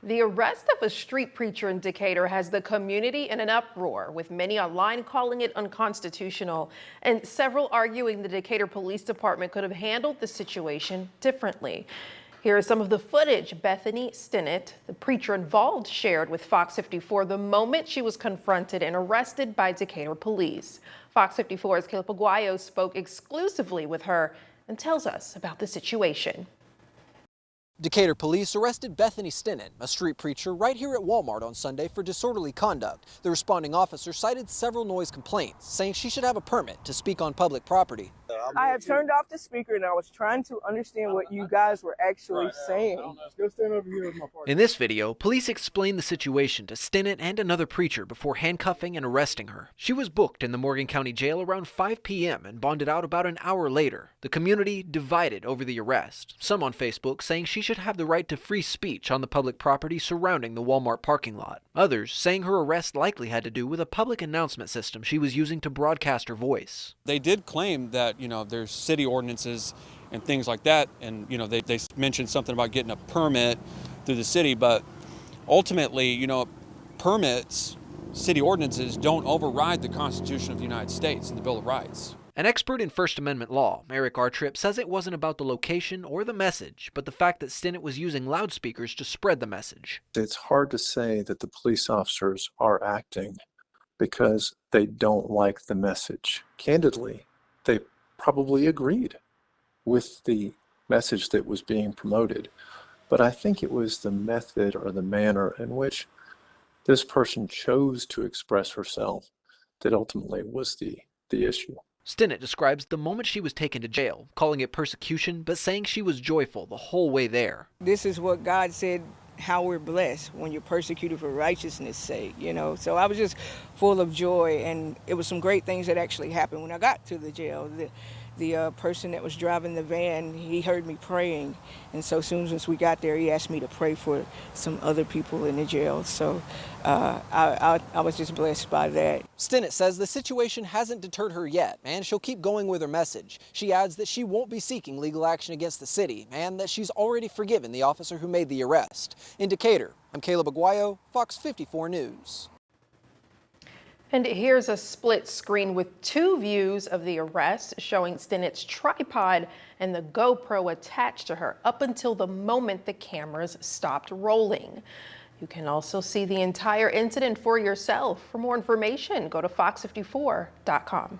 The arrest of a street preacher in Decatur has the community in an uproar, with many online calling it unconstitutional and several arguing the Decatur Police Department could have handled the situation differently. Here is some of the footage Bethany Stinnet, the preacher involved, shared with Fox 54 the moment she was confronted and arrested by Decatur police. Fox 54's Caleb Aguayo spoke exclusively with her and tells us about the situation. Decatur police arrested Bethany Stinnet, a street preacher, right here at Walmart on Sunday for disorderly conduct. The responding officer cited several noise complaints, saying she should have a permit to speak on public property. I had turned off the speaker and I was trying to understand what you guys were actually saying. In this video, police explained the situation to Stinnet and another preacher before handcuffing and arresting her. She was booked in the Morgan County Jail around 5 p.m. and bonded out about an hour later. The community divided over the arrest, some on Facebook saying she should have the right to free speech on the public property surrounding the Walmart parking lot. Others saying her arrest likely had to do with a public announcement system she was using to broadcast her voice. They did claim that, there's city ordinances and things like that, and, they mentioned something about getting a permit through the city, but ultimately, permits, city ordinances don't override the Constitution of the United States and the Bill of Rights. An expert in First Amendment law, Eric Artrip, says it wasn't about the location or the message, but the fact that Stinnet was using loudspeakers to spread the message. It's hard to say that the police officers are acting because they don't like the message. Candidly, they probably agreed with the message that was being promoted, but I think it was the method or the manner in which this person chose to express herself that ultimately was the issue. Stinnet describes the moment she was taken to jail, calling it persecution, but saying she was joyful the whole way there. This is what God said, how we're blessed when you're persecuted for righteousness' sake, So I was just full of joy, and it was some great things that actually happened when I got to the jail. The person that was driving the van, he heard me praying, and so as soon as we got there, he asked me to pray for some other people in the jail. So I was just blessed by that. Stinnet says the situation hasn't deterred her yet, and she'll keep going with her message. She adds that she won't be seeking legal action against the city, and that she's already forgiven the officer who made the arrest. In Decatur, I'm Caleb Aguayo, Fox 54 News. And here's a split screen with two views of the arrest showing Stinnet's tripod and the GoPro attached to her up until the moment the cameras stopped rolling. You can also see the entire incident for yourself. For more information, go to fox54.com.